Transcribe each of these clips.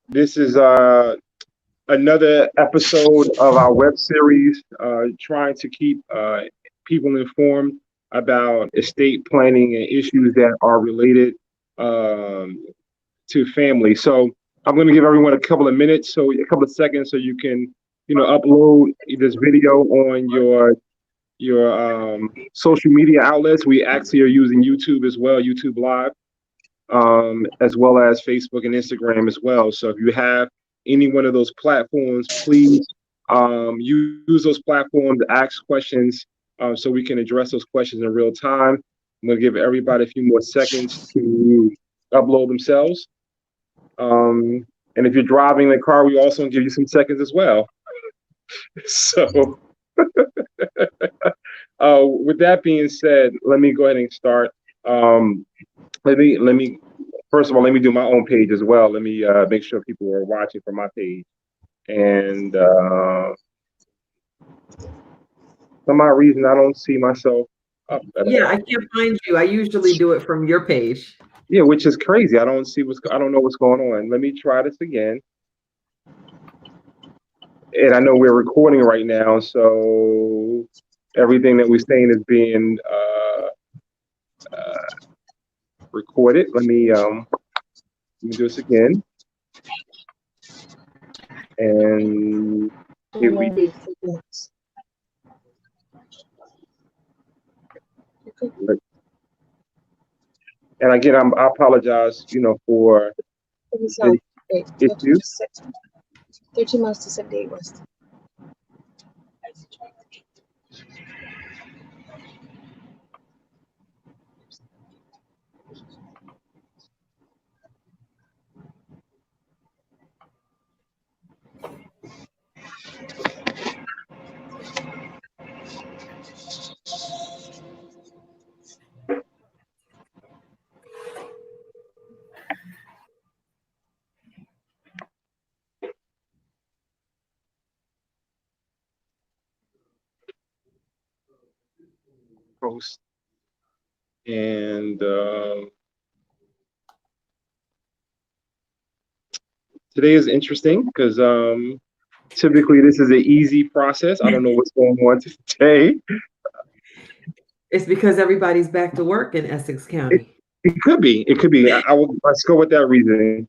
This is another episode of our web series, trying to keep people informed about estate planning and issues that are related um, to family. So I'm going to give everyone a couple of minutes, so a couple of seconds, so you can, upload this video on your social media outlets. We actually are using YouTube as well, YouTube Live, as well as Facebook and Instagram as well. So if you have any one of those platforms, please use those platforms to ask questions so we can address those questions in real time. I'm going to give everybody a few more seconds to upload themselves. And if you're driving the car, we also give you some seconds as well. So, with that being said, let me go ahead and start. Um, let me first of all, let me do my own page as well. Let me make sure people are watching from my page. And some odd reason, I don't see myself up at Yeah, all. I can't find you. I usually do it from your page. Yeah, which is crazy. I don't know what's going on. Let me try this again. And I know we're recording right now, so everything that we're saying is being uh, recorded. Let me do this again. And here we go. And again, I apologize, for the issue. 13 miles to 78 West. Post. And today is interesting because typically this is an easy process. I don't know what's going on today. It's because everybody's back to work in Essex It, County. it could be. It could be. Let's go with that reasoning.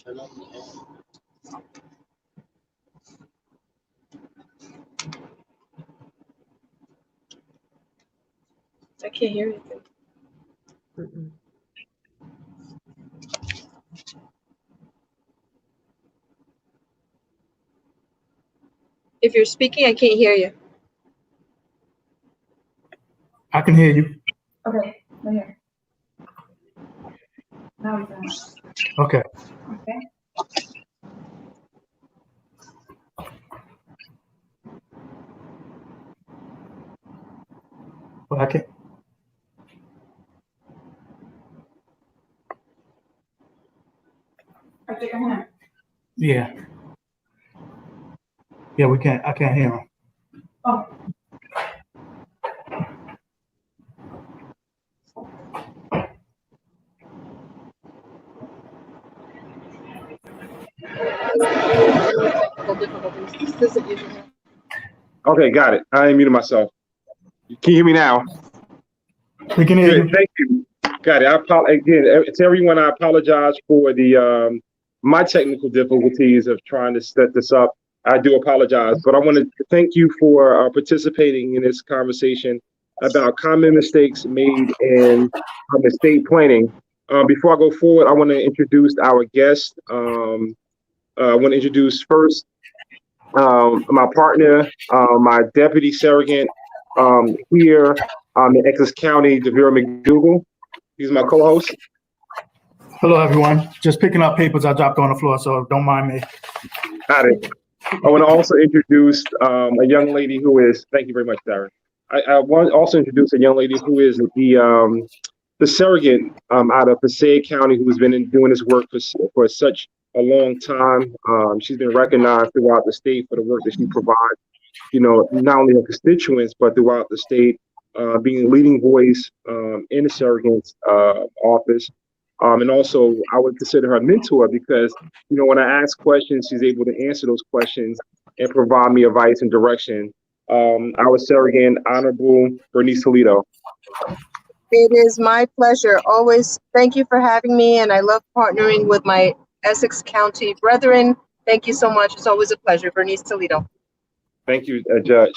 I can't hear anything. Mm-mm. If you're speaking, I can't hear you. I can hear you. Okay, right here. Now we can. Okay. Okay. Well, I can. I take a hand. Yeah. Yeah, we can't. I can't hear him. Oh. Okay, got it. I ain't muted myself. Can you hear me now? We can hear Good, you. thank you. Got it. Again, to everyone, I apologize for the my technical difficulties of trying to set this up. I do apologize, but I want to thank you for participating in this conversation about common mistakes made in estate planning. Before I go forward, I want to introduce our guest. I want to introduce first my partner, my deputy surrogate here in Essex County, Devere McDougal. He's my co-host. Hello, everyone. Just picking up papers I dropped on the floor, so don't mind me. Got it. I want to also introduce a young lady who is, thank you very much, Darren. I want to also introduce a young lady who is the surrogate out of Passaic County who's been doing this work for such a long time. She's been recognized throughout the state for the work that she provides, not only her constituents, but throughout the state, being a leading voice in the surrogate's office. And also, I would consider her a mentor because, when I ask questions, she's able to answer those questions and provide me advice and direction. Our surrogate, Honorable Bernice Toledo. It is my pleasure. Always thank you for having me, and I love partnering with my Essex County brethren. Thank you so much. It's always a pleasure. Bernice Toledo. Thank you, Judge.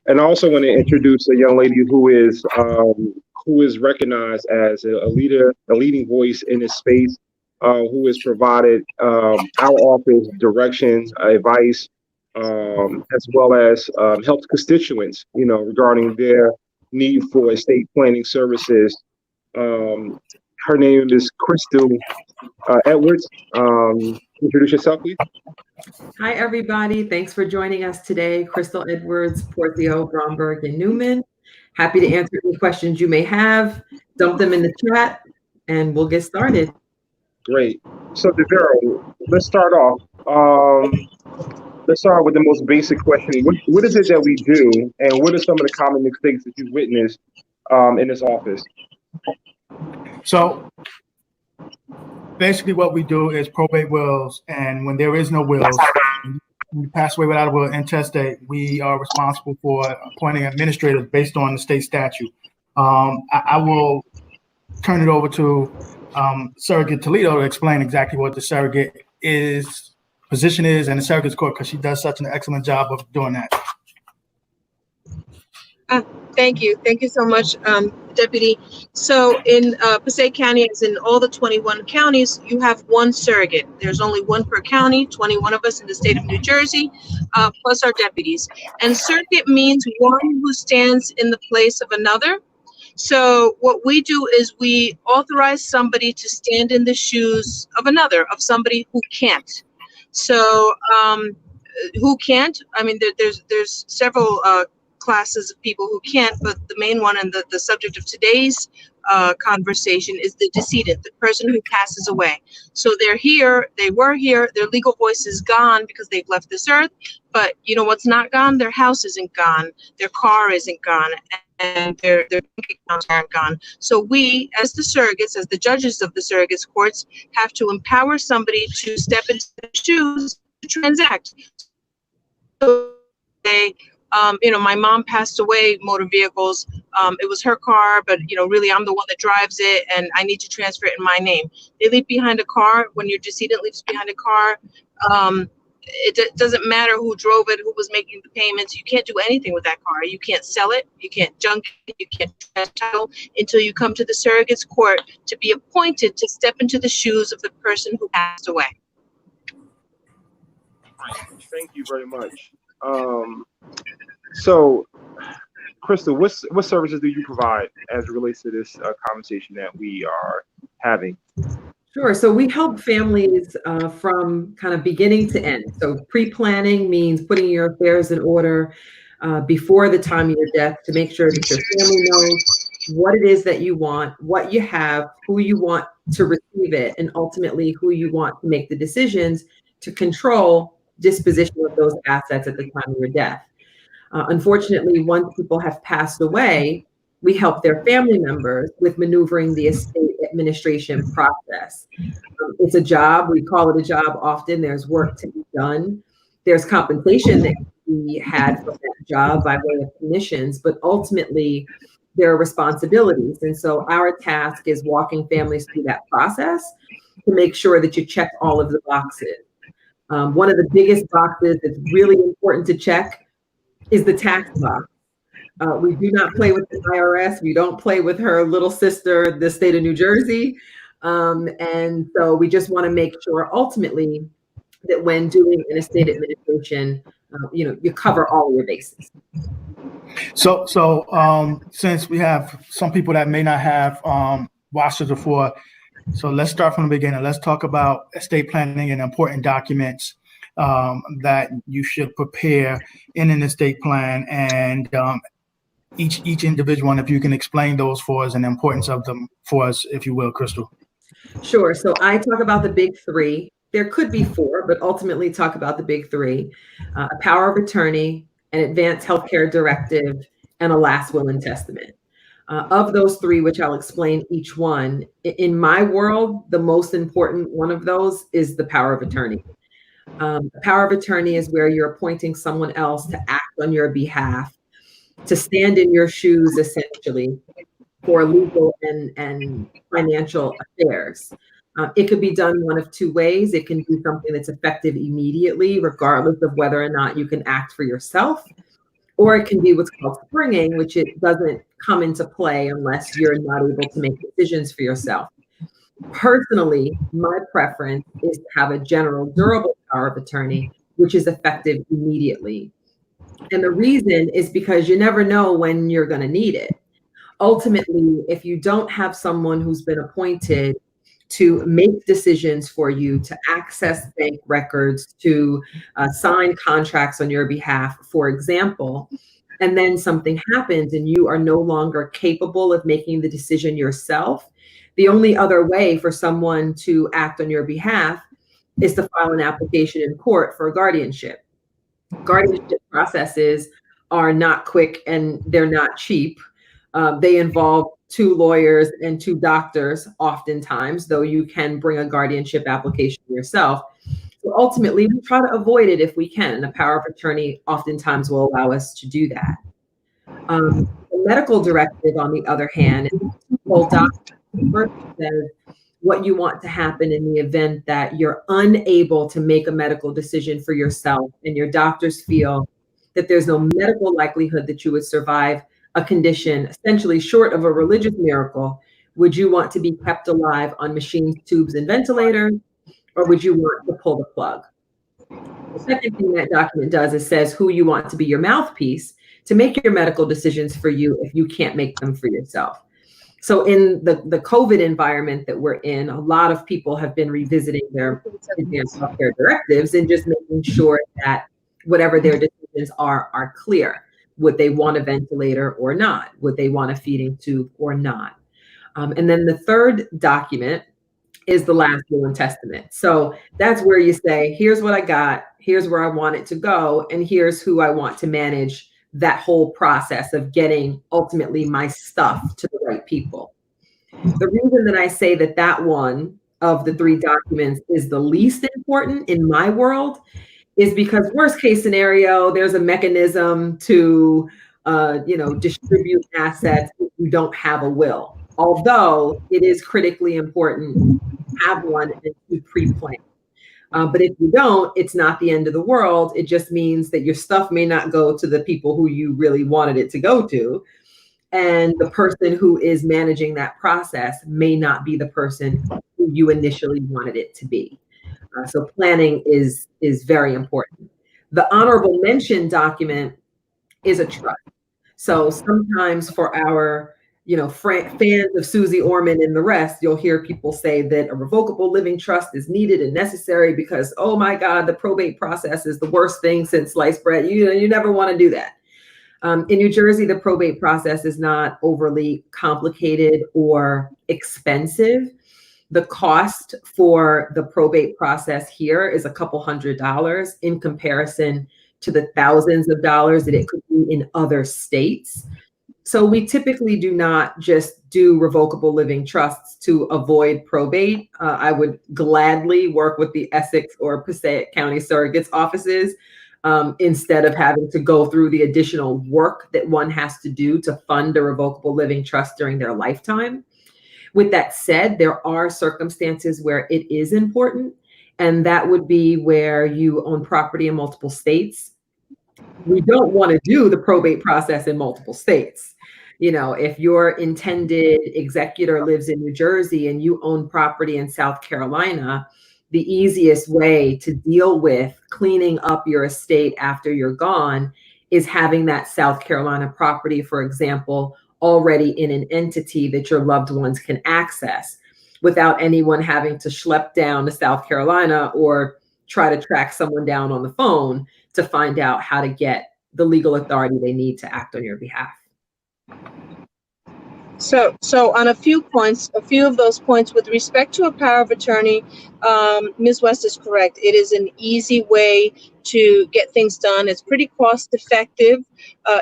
And I also want to introduce a young lady who is recognized as a leader, a leading voice in this space, who has provided our office direction, advice, as well as helped constituents, regarding their need for estate planning services. Her name is Crystal Edwards. Introduce yourself, please. Hi, everybody. Thanks for joining us today. Crystal Edwards, Porthio, Bromberg, and Newman. Happy to answer any questions you may have. Dump them in the chat, and we'll get started. Great. So, Devero, let's start off. Let's start with the most basic question. What is it that we do, and what are some of the common mistakes that you've witnessed in this office? So basically what we do is probate wills, and when there is no wills, when you pass away without a will intestate, we are responsible for appointing administrators based on the state statute. I will turn it over to Surrogate Toledo to explain exactly what the surrogate position is and the surrogate's court, because she does such an excellent job of doing that. Thank you. Thank you so much, Deputy. So in Passaic County, as in all the 21 counties, you have one surrogate. There's only one per county, 21 of us in the state of New Jersey, plus our deputies. And surrogate means one who stands in the place of another. So what we do is we authorize somebody to stand in the shoes of another, of somebody who can't. So who can't? I mean, there's several classes of people who can't, but the main one and the subject of today's conversation is the decedent, the person who passes away. So they're here, they were here, their legal voice is gone because they've left this earth, but you know what's not gone? Their house isn't gone, their car isn't gone, and their bank accounts aren't gone. So we, as the surrogates, as the judges of the surrogates courts, have to empower somebody to step into the shoes to transact. So they, my mom passed away, motor vehicles. It was her car, but really I'm the one that drives it, and I need to transfer it in my name. They leave behind a car. When your decedent leaves behind a car, it doesn't matter who drove it, who was making the payments. You can't do anything with that car. You can't sell it. You can't junk it. You can't transfer title until you come to the surrogate's court to be appointed to step into the shoes of the person who passed away. Thank you very much. So, Crystal, what services do you provide as it relates to this conversation that we are having? Sure. So we help families from kind of beginning to end. So pre-planning means putting your affairs in order before the time of your death to make sure that your family knows what it is that you want, what you have, who you want to receive it, and ultimately who you want to make the decisions to control disposition of those assets at the time of your death. Unfortunately, once people have passed away, we help their family members with maneuvering the estate administration process. It's a job. We call it a job often. There's work to be done. There's compensation that we had for that job by way of commissions, but ultimately their responsibilities. And so our task is walking families through that process to make sure that you check all of the boxes. One of the biggest boxes that's really important to check is the tax box. We do not play with the IRS. We don't play with her little sister, the state of New Jersey. And so we just want to make sure ultimately that when doing an estate administration, you cover all your bases. So since we have some people that may not have watched it before, so let's start from the beginning. Let's talk about estate planning and important documents that you should prepare in an estate plan, and each individual one, if you can explain those for us and the importance of them for us, if you will, Crystal. Sure. So I talk about the big three. There could be four, but ultimately talk about the big three: a power of attorney, an advanced healthcare directive, and a last will and testament. Of those three, which I'll explain each one, in my world, the most important one of those is the power of attorney. The power of attorney is where you're appointing someone else to act on your behalf, to stand in your shoes, essentially, for legal and financial affairs. It could be done one of two ways. It can be something that's effective immediately, regardless of whether or not you can act for yourself, or it can be what's called springing, which it doesn't come into play unless you're not able to make decisions for yourself. Personally, my preference is to have a general durable power of attorney, which is effective immediately. And the reason is because you never know when you're going to need it. Ultimately, if you don't have someone who's been appointed to make decisions for you, to access bank records, to sign contracts on your behalf, for example, and then something happens and you are no longer capable of making the decision yourself, the only other way for someone to act on your behalf is to file an application in court for a guardianship. Guardianship processes are not quick and they're not cheap. They involve 2 lawyers and 2 doctors oftentimes, though you can bring a guardianship application yourself. So ultimately, we try to avoid it if we can. And a power of attorney oftentimes will allow us to do that. The medical directive, on the other hand, is a full document. First says what you want to happen in the event that you're unable to make a medical decision for yourself and your doctors feel that there's no medical likelihood that you would survive a condition essentially short of a religious miracle. Would you want to be kept alive on machines, tubes, and ventilators, or would you want to pull the plug? The second thing that document does is says who you want to be your mouthpiece to make your medical decisions for you if you can't make them for yourself. So in the COVID environment that we're in, a lot of people have been revisiting their advanced healthcare directives and just making sure that whatever their decisions are clear. Would they want a ventilator or not? Would they want a feeding tube or not? And then the third document is the last will and testament. So that's where you say, here's what I got, here's where I want it to go, and here's who I want to manage that whole process of getting ultimately my stuff to the right people. The reason that I say that that one of the 3 documents is the least important in my world is because worst case scenario, there's a mechanism to, distribute assets if you don't have a will. Although it is critically important to have one and to pre-plan. But if you don't, it's not the end of the world. It just means that your stuff may not go to the people who you really wanted it to go to. And the person who is managing that process may not be the person who you initially wanted it to be. So planning is very important. The honorable mention document is a trust. So sometimes for our fans of Susie Orman and the rest, you'll hear people say that a revocable living trust is needed and necessary because, oh my God, the probate process is the worst thing since sliced bread. You never want to do that. In New Jersey, the probate process is not overly complicated or expensive. The cost for the probate process here is a couple $100 in comparison to the thousands of dollars that it could be in other states. So we typically do not just do revocable living trusts to avoid probate. I would gladly work with the Essex or Passaic County Surrogates offices instead of having to go through the additional work that one has to do to fund a revocable living trust during their lifetime. With that said, there are circumstances where it is important, and that would be where you own property in multiple states. We don't want to do the probate process in multiple states. If your intended executor lives in New Jersey and you own property in South Carolina, the easiest way to deal with cleaning up your estate after you're gone is having that South Carolina property, for example, already in an entity that your loved ones can access without anyone having to schlep down to South Carolina or try to track someone down on the phone to find out how to get the legal authority they need to act on your behalf. So on a few of those points, with respect to a power of attorney, Ms. West is correct. It is an easy way to get things done. It's pretty cost effective.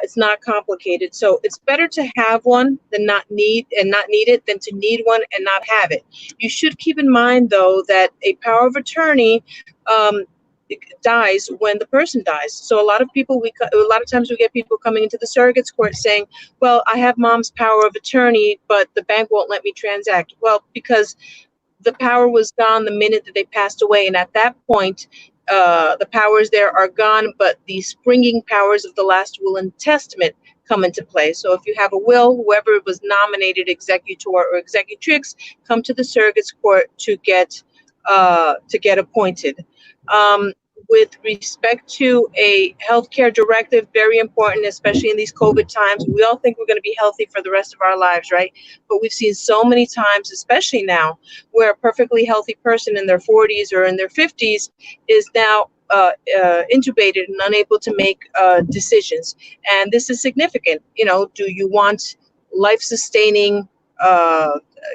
It's not complicated. So it's better to have one than not need it than to need one and not have it. You should keep in mind, though, that a power of attorney dies when the person dies. So a lot of times we get people coming into the surrogates court saying, well, I have mom's power of attorney, but the bank won't let me transact. Well, because the power was gone the minute that they passed away. And at that point, the powers there are gone, but the springing powers of the last will and testament come into play. So if you have a will, whoever was nominated executor or executrix, come to the surrogates court to get appointed. With respect to a healthcare directive, very important, especially in these COVID times. We all think we're going to be healthy for the rest of our lives, right? But we've seen so many times, especially now, where a perfectly healthy person in their 40s or in their 50s is now intubated and unable to make decisions. And this is significant. Do you want life-sustaining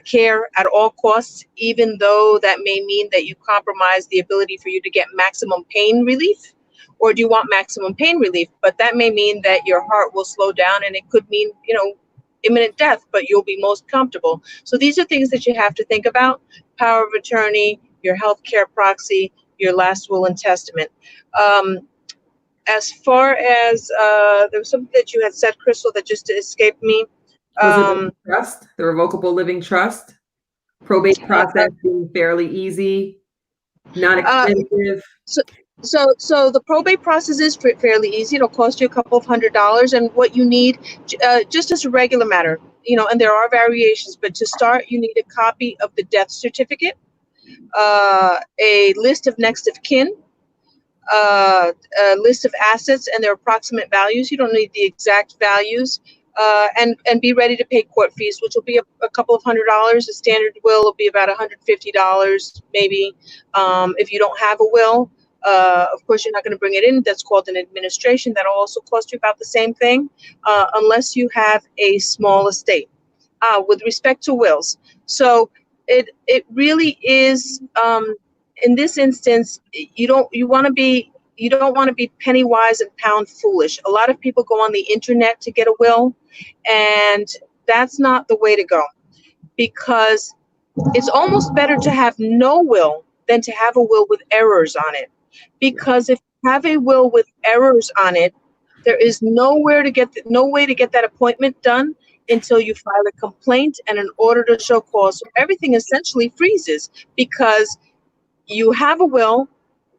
care at all costs, even though that may mean that you compromise the ability for you to get maximum pain relief? Or do you want maximum pain relief, but that may mean that your heart will slow down and it could mean, imminent death, but you'll be most comfortable. So these are things that you have to think about: power of attorney, your healthcare proxy, your last will and testament. As far as there was something that you had said, Crystal, that just escaped me. Was it the revocable living trust? Probate process being fairly easy, not expensive. So the probate process is fairly easy. It'll cost you a couple of $100s, and what you need, just as a regular matter, and there are variations, but to start, you need a copy of the death certificate, a list of next of kin, a list of assets and their approximate values. You don't need the exact values. And be ready to pay court fees, which will be a couple of $100. A standard will be about $150, maybe. If you don't have a will, of course, you're not going to bring it in. That's called an administration. That'll also cost you about the same thing, unless you have a small estate. With respect to wills, so it really is. In this instance, you don't want to be penny wise and pound foolish. A lot of people go on the internet to get a will, and that's not the way to go, because it's almost better to have no will than to have a will with errors on it. Because if you have a will with errors on it, there is no way to get that appointment done until you file a complaint and an order to show cause. So everything essentially freezes, because you have a will,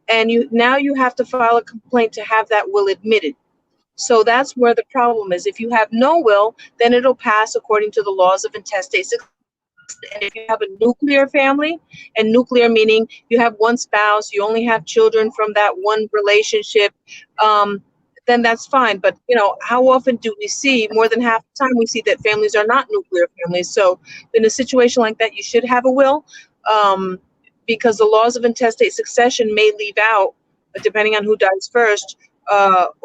and you have to file a complaint to have that will admitted. So that's where the problem is. If you have no will, then it'll pass according to the laws of intestate succession. And if you have a nuclear family, and nuclear meaning you have one spouse, you only have children from that one relationship, then that's fine. But how often do we see? More than half the time we see that families are not nuclear families. So in a situation like that, you should have a will. Because the laws of intestate succession may leave out, depending on who dies first,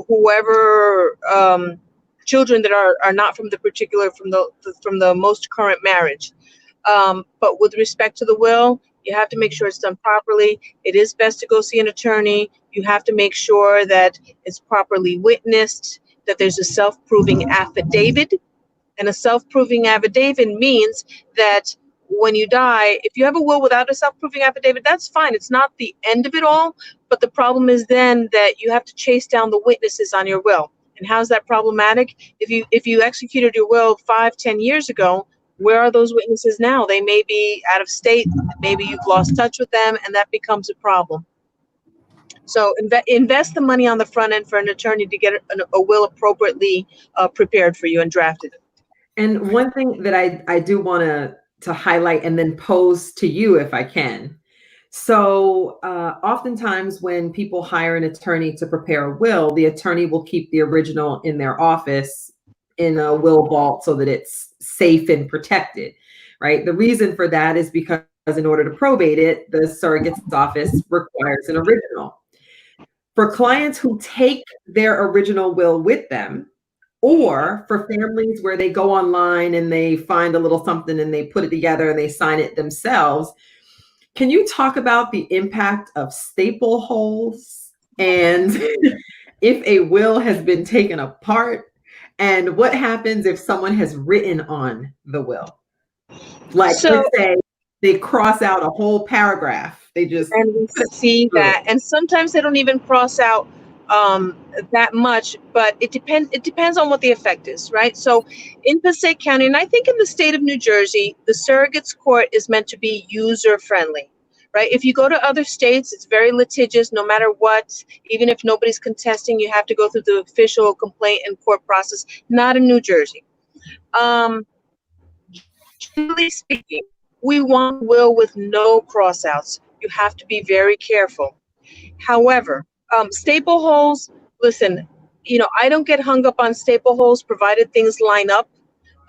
whoever children that are not from the most current marriage. But with respect to the will, you have to make sure it's done properly. It is best to go see an attorney. You have to make sure that it's properly witnessed, that there's a self-proving affidavit. And a self-proving affidavit means that when you die, if you have a will without a self-proving affidavit, that's fine. It's not the end of it all, But the problem is then that you have to chase down the witnesses on your will. And how's that problematic? If you executed your will 5-10 years ago, where are those witnesses now? They may be out of state, maybe you've lost touch with them, and that becomes a problem. So invest the money on the front end for an attorney to get a will appropriately prepared for you and drafted. And one thing that I do want to highlight and then pose to you if I can. So oftentimes when people hire an attorney to prepare a will, the attorney will keep the original in their office in a will vault so that it's safe and protected, right? The reason for that is because in order to probate it, the surrogate's office requires an original. For clients who take their original will with them, or for families where they go online and they find a little something and they put it together and they sign it themselves, can you talk about the impact of staple holes and if a will has been taken apart, and what happens if someone has written on the will? Like, let's say they cross out a whole paragraph. They just and we see that, and sometimes they don't even cross out that much, but it depends on what the effect is, right? So in Passaic County, and I think in the state of New Jersey, the surrogate's court is meant to be user friendly, right? If you go to other states, it's very litigious no matter what. Even if nobody's contesting, you have to go through the official complaint and court process. Not in New Jersey. Generally speaking, we want will with no crossouts. You have to be very careful. However, staple holes, listen, I don't get hung up on staple holes provided things line up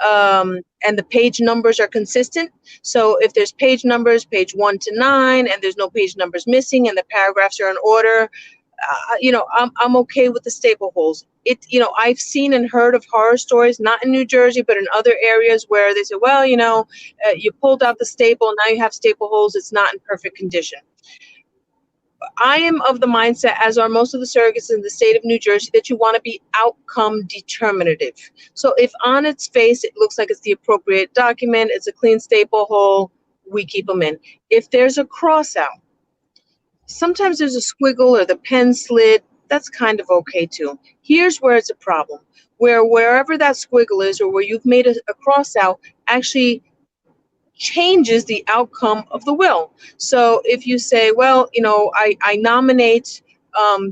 and the page numbers are consistent. So if there's page numbers, page 1 to 9, and there's no page numbers missing and the paragraphs are in order, I'm okay with the staple holes. I've seen and heard of horror stories, not in New Jersey, but in other areas where they say, well, you pulled out the staple, now you have staple holes, it's not in perfect condition. I am of the mindset, as are most of the surrogates in the state of New Jersey, that you want to be outcome determinative. So if on its face it looks like it's the appropriate document, it's a clean staple hole, we keep them in. If there's a cross out, sometimes there's a squiggle or the pen slid, that's kind of okay too. Here's where it's a problem, wherever that squiggle is or where you've made a cross out actually changes the outcome of the will. So if you say, well, I nominate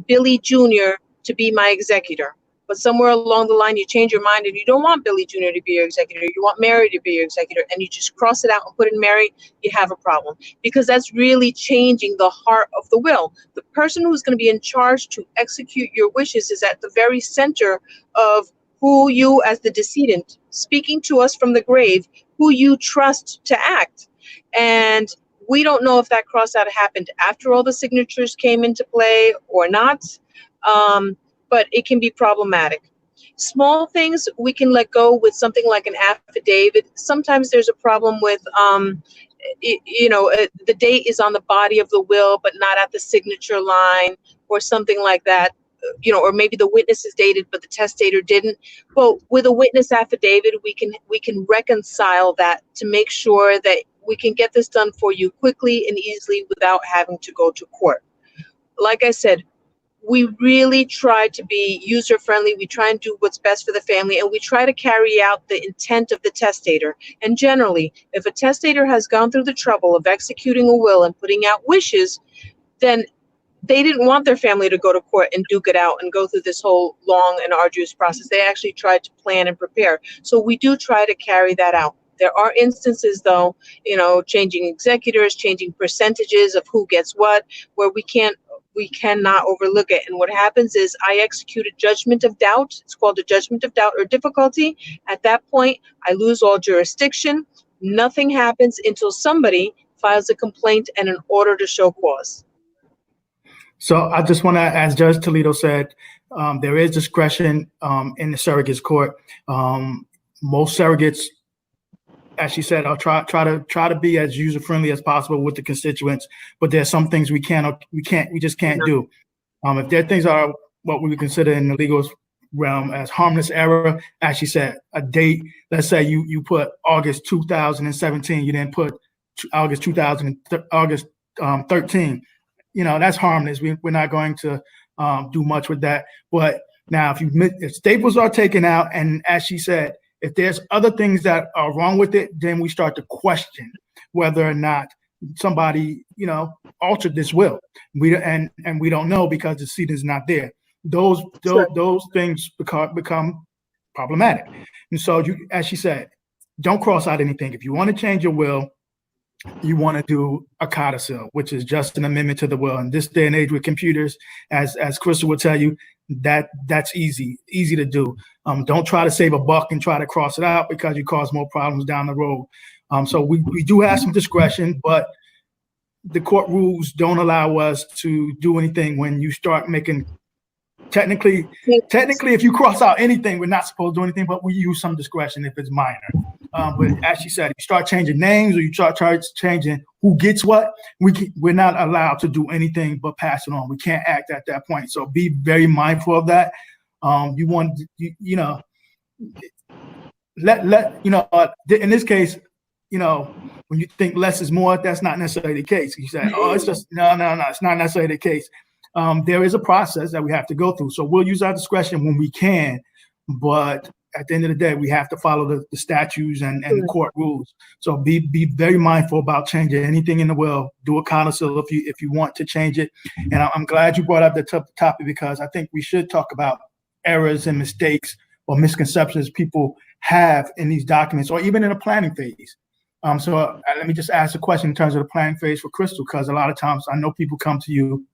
Billy Jr. to be my executor, but somewhere along the line you change your mind and you don't want Billy Jr. to be your executor, you want Mary to be your executor, and you just cross it out and put in Mary, you have a problem, because that's really changing the heart of the will. The person who's going to be in charge to execute your wishes is at the very center of who you, as the decedent, speaking to us from the grave, who you trust to act. And we don't know if that cross out happened after all the signatures came into play or not, but it can be problematic. Small things we can let go with something like an affidavit. Sometimes there's a problem with, the date is on the body of the will, but not at the signature line or something like that. Or maybe the witness is dated, but the testator didn't. But with a witness affidavit, we can reconcile that to make sure that we can get this done for you quickly and easily without having to go to court. Like I said, we really try to be user friendly. We try and do what's best for the family, and we try to carry out the intent of the testator. And generally, if a testator has gone through the trouble of executing a will and putting out wishes, then they didn't want their family to go to court and duke it out and go through this whole long and arduous process. They actually tried to plan and prepare. So we do try to carry that out. There are instances, though, changing executors, changing percentages of who gets what, where we cannot overlook it. And what happens is I execute a judgment of doubt. It's called a judgment of doubt or difficulty. At that point, I lose all jurisdiction. Nothing happens until somebody files a complaint and an order to show cause. So I just want to, as Judge Toledo said, there is discretion in the surrogate's court. Most surrogates, as she said, try to be as user friendly as possible with the constituents. But there's some things we just can't do. If there are things that are what we would consider in the legal realm as harmless error, as she said, a date. Let's say you put August 2017, you didn't put August 13. that's harmless. We're not going to do much with that. But now, if staples are taken out, and as she said, if there's other things that are wrong with it, then we start to question whether or not somebody, altered this will. We don't know because the seed is not there. Those things become problematic. And so, as she said, don't cross out anything. If you want to change your will, you want to do a codicil, which is just an amendment to the will. In this day and age with computers, as Crystal will tell you, that's easy to do. Don't try to save a buck and try to cross it out because you cause more problems down the road. So we do have some discretion, but the court rules don't allow us to do anything when you start making. Technically, if you cross out anything, we're not supposed to do anything, but we use some discretion if it's minor. But as she said, if you start changing names or you start changing who gets what, we're not allowed to do anything but pass it on. We can't act at that point. So be very mindful of that. In this case, when you think less is more, that's not necessarily the case. You say, oh, it's just, no, it's not necessarily the case. There is a process that we have to go through. So we'll use our discretion when we can, but at the end of the day, we have to follow the statutes and the court rules. So be very mindful about changing anything in the will. Do a codicil if you want to change it. And I'm glad you brought up the topic because I think we should talk about errors and mistakes or misconceptions people have in these documents or even in a planning phase. So let me just ask a question in terms of the planning phase for Crystal, because a lot of times I know people come to you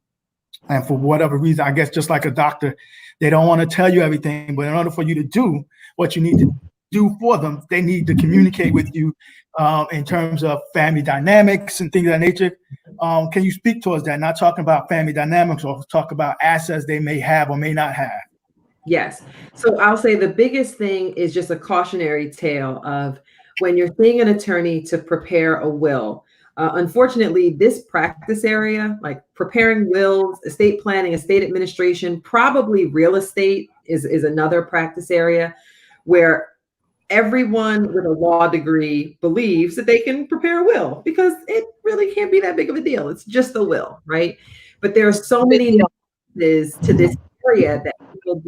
and for whatever reason, I guess just like a doctor, they don't want to tell you everything, but in order for you to do what you need to do for them, they need to communicate with you in terms of family dynamics and things of that nature. Can you speak towards that? Not talking about family dynamics or talk about assets they may have or may not have. Yes. So I'll say the biggest thing is just a cautionary tale of when you're seeing an attorney to prepare a will. Unfortunately, this practice area, like preparing wills, estate planning, estate administration, probably real estate is another practice area where everyone with a law degree believes that they can prepare a will because it really can't be that big of a deal. It's just a will, right? But there are so many nuances to this area that people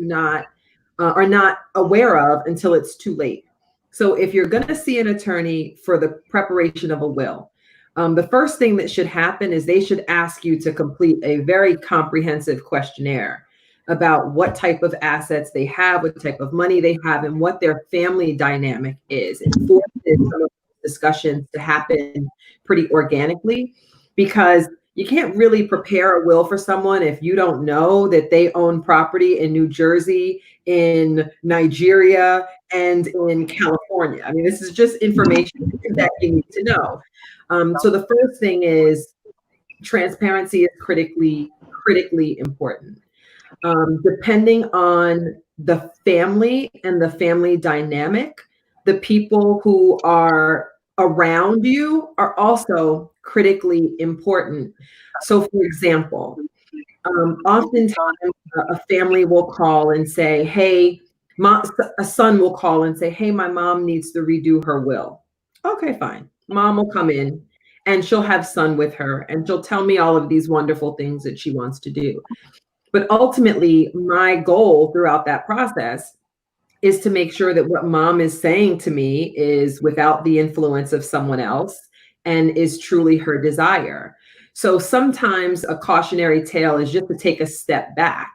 are not aware of until it's too late. So if you're going to see an attorney for the preparation of a will, the first thing that should happen is they should ask you to complete a very comprehensive questionnaire about what type of assets they have, what type of money they have, and what their family dynamic is. It forces some of these discussions to happen pretty organically because you can't really prepare a will for someone if you don't know that they own property in New Jersey, in Nigeria, and in California. I mean, this is just information that you need to know. So the first thing is transparency is critically important. Depending on the family and the family dynamic, the people who are around you are also critically important. So for example, oftentimes a family will call and say, hey, a son will call and say, hey, my mom needs to redo her will. Okay, fine. Mom will come in and she'll have son with her and she'll tell me all of these wonderful things that she wants to do. But ultimately, my goal throughout that process is to make sure that what mom is saying to me is without the influence of someone else and is truly her desire. So sometimes a cautionary tale is just to take a step back.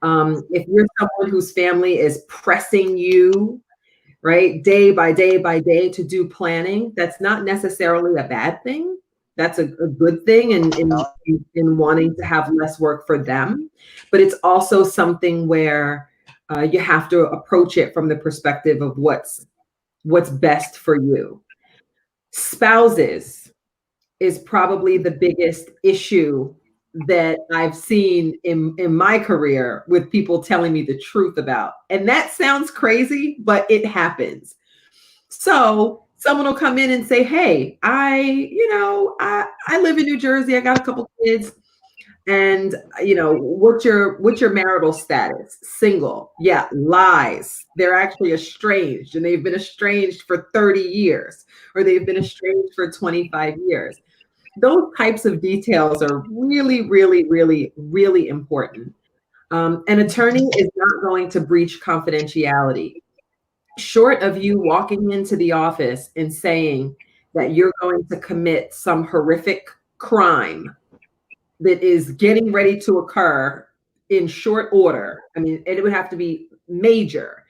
If you're someone whose family is pressing you, right, day by day by day to do planning, that's not necessarily a bad thing. That's a good thing in wanting to have less work for them. But it's also something where you have to approach it from the perspective of what's best for you. Spouses is probably the biggest issue that I've seen in my career with people telling me the truth about. And that sounds crazy, but it happens. So someone will come in and say, hey, I live in New Jersey. I got a couple kids. And, what's your marital status? Single. Yeah, lies. They're actually estranged and they've been estranged for 30 years or they've been estranged for 25 years. those types of details are really, really, really, really important. An attorney is not going to breach confidentiality. Short of you walking into the office and saying that you're going to commit some horrific crime that is getting ready to occur in short order, I mean, it would have to be major.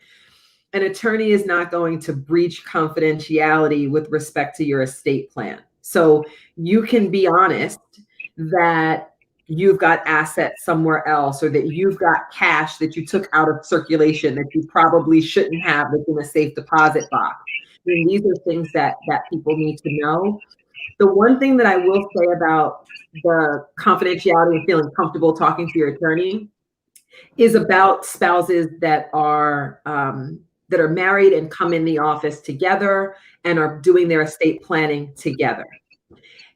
An attorney is not going to breach confidentiality with respect to your estate plan. So you can be honest that you've got assets somewhere else, or that you've got cash that you took out of circulation that you probably shouldn't have, that's in a safe deposit box. I mean, these are things that people need to know. The one thing that I will say about the confidentiality and feeling comfortable talking to your attorney is about spouses that are married and come in the office together and are doing their estate planning together.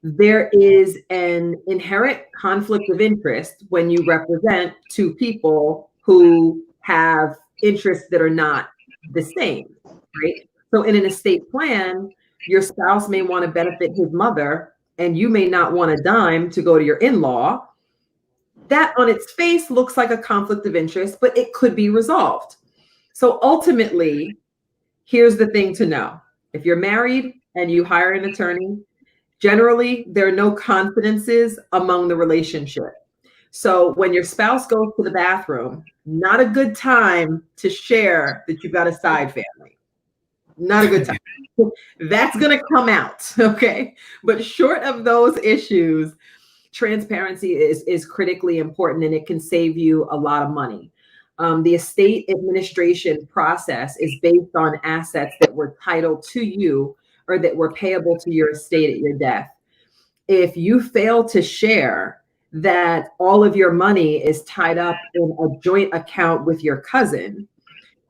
There is an inherent conflict of interest when you represent two people who have interests that are not the same, right? So in an estate plan, your spouse may want to benefit his mother, and you may not want a dime to go to your in-law. That on its face looks like a conflict of interest, but it could be resolved. So ultimately, here's the thing to know. If you're married and you hire an attorney, generally, there are no confidences among the relationship. So when your spouse goes to the bathroom, not a good time to share that you've got a side family. Not a good time. That's going to come out, okay? But short of those issues, transparency is critically important, and it can save you a lot of money. The estate administration process is based on assets that were titled to you or that were payable to your estate at your death. If you fail to share that all of your money is tied up in a joint account with your cousin,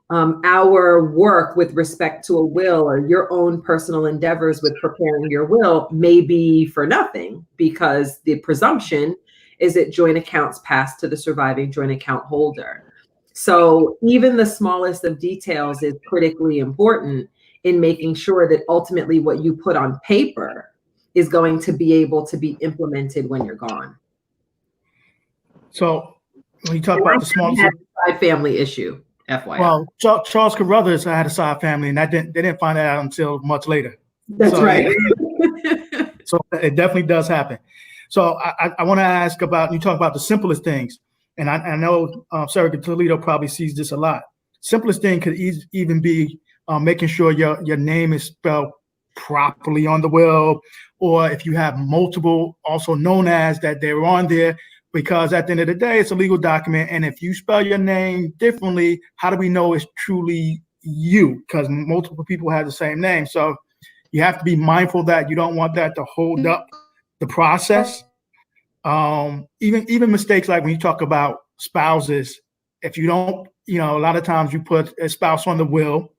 our work with respect to a will or your own personal endeavors with preparing your will may be for nothing, because the presumption is that joint accounts pass to the surviving joint account holder. So even the smallest of details is critically important in making sure that ultimately what you put on paper is going to be able to be implemented when you're gone. So when you talk about the smallest side family issue, FYI. Well, Charles Carruthers had a side family, and they didn't find that out until much later. That's right. So it definitely does happen. So I want to ask about, you talk about the simplest things, and I know Surrogate Toledo probably sees this a lot. Simplest thing could even be making sure your name is spelled properly on the will, or if you have multiple, also known as, that they're on there, because at the end of the day, it's a legal document. And if you spell your name differently, how do we know it's truly you? Because multiple people have the same name. So you have to be mindful that you don't want that to hold up the process. Even mistakes like when you talk about spouses, if you don't, a lot of times you put a spouse on the will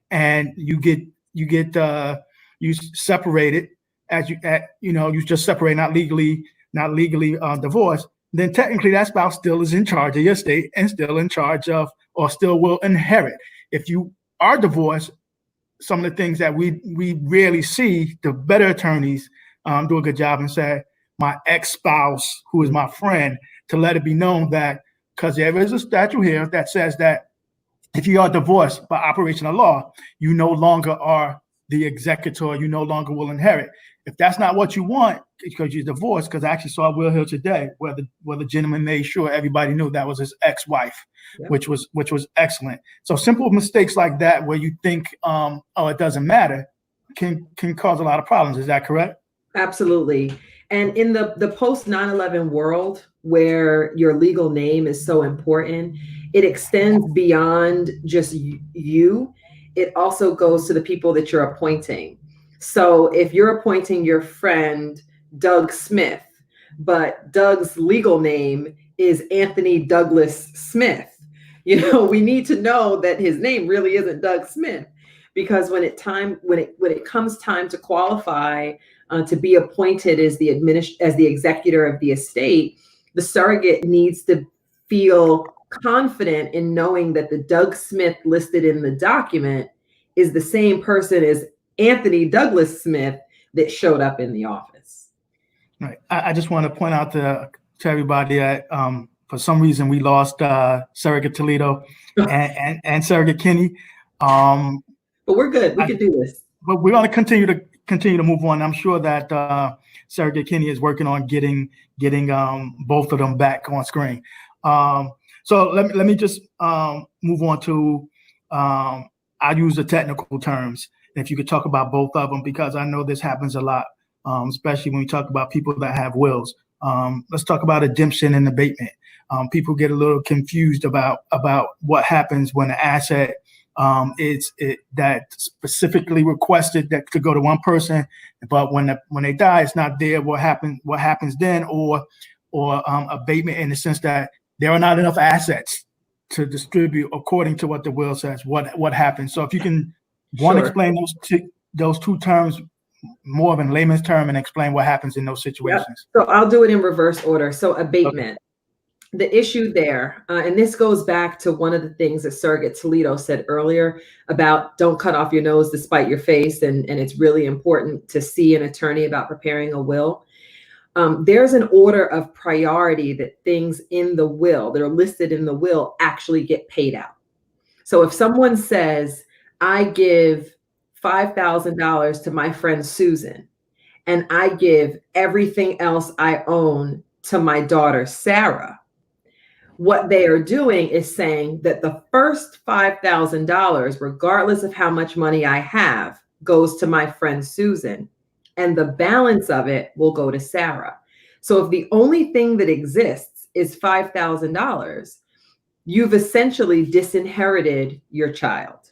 and you separated you just separate, not legally divorced, then technically that spouse still is in charge of your estate and still in charge of, or still will inherit. If you are divorced, some of the things that we rarely see, the better attorneys do a good job and say, my ex-spouse, who is my friend, to let it be known that, because there is a statute here that says that if you are divorced by operation of law, you no longer are the executor, you no longer will inherit. If that's not what you want, because you're divorced, because I actually saw a will here today where the gentleman made sure everybody knew that was his ex-wife, yeah, which was excellent. So simple mistakes like that, where you think, it doesn't matter, can cause a lot of problems. Is that correct? Absolutely. And in the post 9/11 world, where your legal name is so important, it extends beyond just you. It also goes to the people that you're appointing. So if you're appointing your friend Doug Smith, but Doug's legal name is Anthony Douglas Smith, we need to know that his name really isn't Doug Smith, because when it comes time to qualify to be appointed as the executor of the estate, the surrogate needs to feel confident in knowing that the Doug Smith listed in the document is the same person as Anthony Douglas Smith that showed up in the office. Right. I just want to point out to everybody that for some reason we lost Surrogate Toledo and Surrogate Kenny. But we're good. We can do this. But we're going to continue to move on. I'm sure that Surrogate Kenny is working on getting both of them back on screen. So let me just move on to I use the technical terms. If you could talk about both of them, because I know this happens a lot, especially when we talk about people that have wills. Let's talk about redemption and abatement. People get a little confused about what happens when an asset that specifically requested that could go to one person, but when they die, it's not there. What happens then, or abatement in the sense that there are not enough assets to distribute according to what the will says. What happens? So if you can explain those two terms more of in layman's term and explain what happens in those situations. Yep. So I'll do it in reverse order. So abatement. Okay. The issue there, and this goes back to one of the things that Surrogate Toledo said earlier about don't cut off your nose to spite your face, and it's really important to see an attorney about preparing a will. There's an order of priority that things in the will that are listed in the will actually get paid out. So if someone says, I give $5,000 to my friend Susan, and I give everything else I own to my daughter Sarah, what they are doing is saying that the first $5,000, regardless of how much money I have, goes to my friend Susan, and the balance of it will go to Sarah. So if the only thing that exists is $5,000, you've essentially disinherited your child.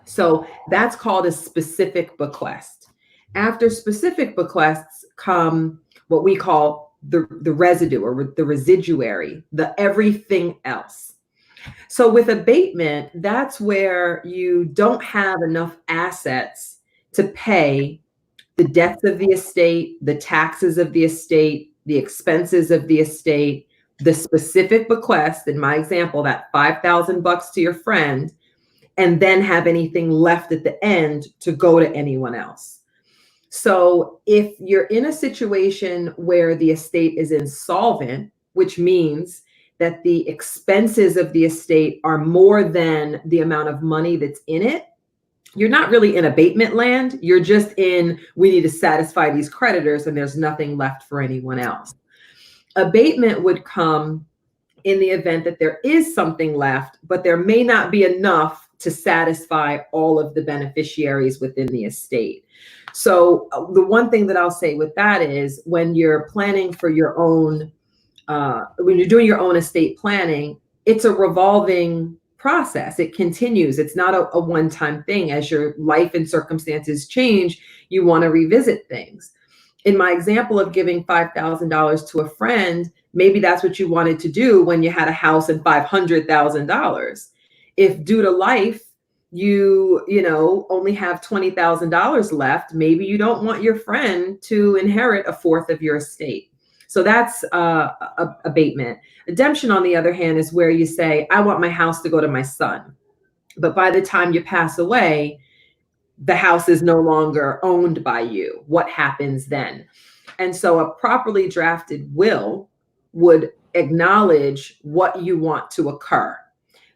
So that's called a specific bequest. After specific bequests come what we call the residue or the residuary, the everything else. So with abatement, that's where you don't have enough assets to pay the debts of the estate, the taxes of the estate, the expenses of the estate, the specific bequest, in my example, that $5,000 to your friend, and then have anything left at the end to go to anyone else. So if you're in a situation where the estate is insolvent, which means that the expenses of the estate are more than the amount of money that's in it, you're not really in abatement land. You're just in, we need to satisfy these creditors and there's nothing left for anyone else. Abatement would come in the event that there is something left, but there may not be enough to satisfy all of the beneficiaries within the estate. So the one thing that I'll say with that is when you're planning for your own, when you're doing your own estate planning, it's a revolving process. It continues. It's not a one-time thing. As your life and circumstances change, you want to revisit things. In my example of giving $5,000 to a friend, maybe that's what you wanted to do when you had a house and $500,000. If due to life, you only have $20,000 left, maybe you don't want your friend to inherit a fourth of your estate. So that's abatement. Redemption, on the other hand, is where you say, I want my house to go to my son. But by the time you pass away, the house is no longer owned by you. What happens then? And so a properly drafted will would acknowledge what you want to occur.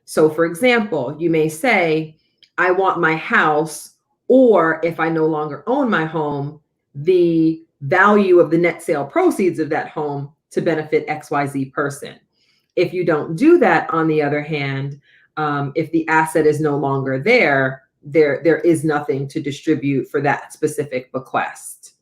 So for example, you may say, I want my house, or if I no longer own my home, the value of the net sale proceeds of that home to benefit XYZ person. If you don't do that, on the other hand, if the asset is no longer there is nothing to distribute for that specific bequest.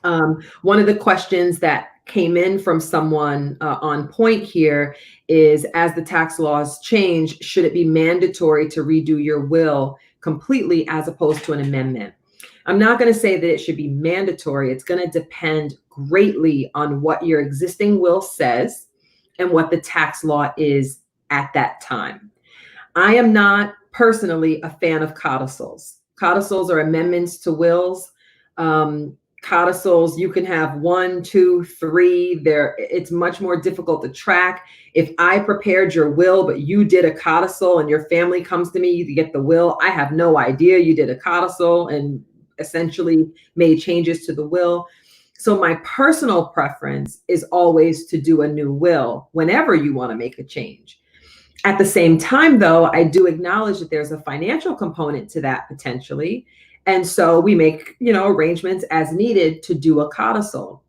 One of the questions that came in from someone on point here is, as the tax laws change, should it be mandatory to redo your will completely as opposed to an amendment? I'm not going to say that it should be mandatory. It's going to depend greatly on what your existing will says and what the tax law is at that time. I am not personally a fan of codicils. Codicils are amendments to wills. Codicils, you can have 1, 2, 3. It's much more difficult to track. If I prepared your will, but you did a codicil and your family comes to me to get the will, I have no idea you did a codicil and essentially made changes to the will. So my personal preference is always to do a new will whenever you want to make a change. At the same time, though, I do acknowledge that there's a financial component to that potentially. And so we make, arrangements as needed to do a codicil.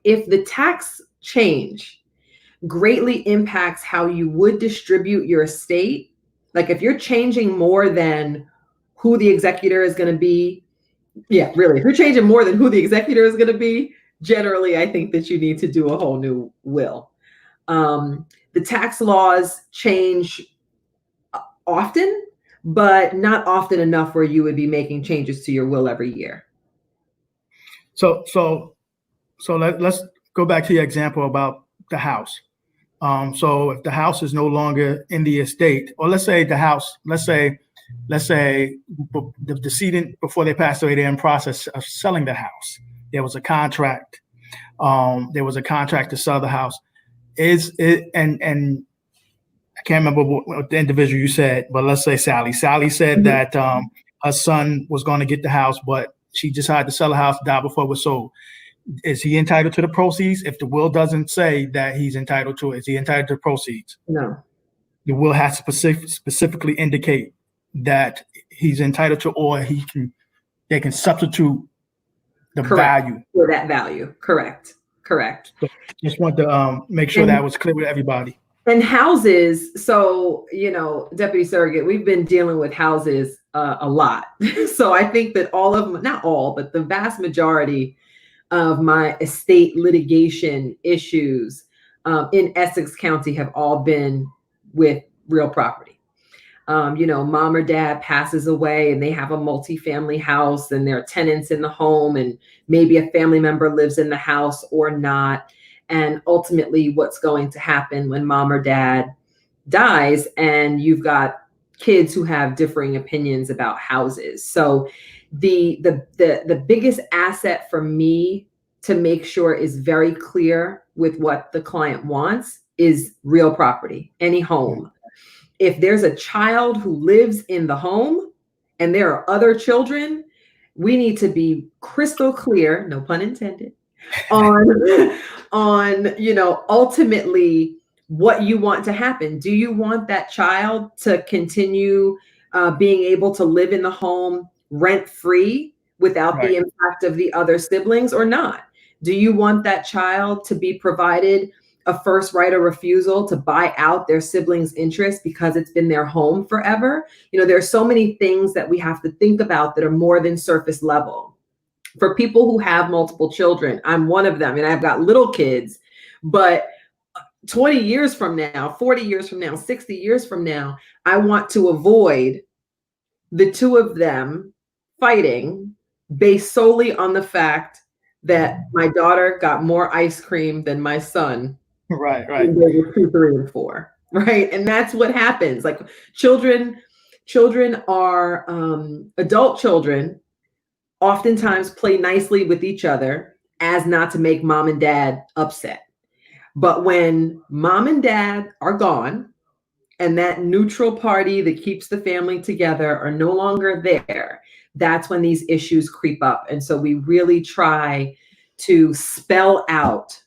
If the tax change greatly impacts how you would distribute your estate, like if you're changing more than who the executor is going to be, if you're changing more than who the executor is going to be, generally, I think that you need to do a whole new will. The tax laws change often, but not often enough where you would be making changes to your will every year. So let's go back to your example about the house. So if the house is no longer in the estate, or let's say the decedent, before they passed away, they're in process of selling the house. There was a contract. To sell the house. And I can't remember what the individual you said, but let's say Sally. Sally said that her son was going to get the house, but she decided to sell the house, die before it was sold. Is he entitled to the proceeds? If the will doesn't say that he's entitled to it, is he entitled to the proceeds? No. The will has to specifically indicate that he's entitled to, or they can substitute the value for that value. Correct. So just want to make sure that was clear with everybody. And houses, so, Deputy Surrogate, we've been dealing with houses a lot. So I think that not all, but the vast majority of my estate litigation issues in Essex County have all been with real property. Mom or dad passes away and they have a multifamily house and there are tenants in the home, and maybe a family member lives in the house or not. And ultimately what's going to happen when mom or dad dies and you've got kids who have differing opinions about houses. So the biggest asset for me to make sure is very clear with what the client wants is real property, any home. If there's a child who lives in the home and there are other children, we need to be crystal clear, no pun intended, on ultimately what you want to happen. Do you want that child to continue being able to live in the home rent-free without the impact of the other siblings or not? Do you want that child to be provided a first right of refusal to buy out their siblings' interest because it's been their home forever? There are so many things that we have to think about that are more than surface level. For people who have multiple children, I'm one of them, and I've got little kids, but 20 years from now, 40 years from now, 60 years from now, I want to avoid the two of them fighting based solely on the fact that my daughter got more ice cream than my son. Right. When they were 2, 3, and 4. Right. And that's what happens. Like children are adult children oftentimes play nicely with each other as not to make mom and dad upset. But when mom and dad are gone and that neutral party that keeps the family together are no longer there, that's when these issues creep up. And so we really try to spell out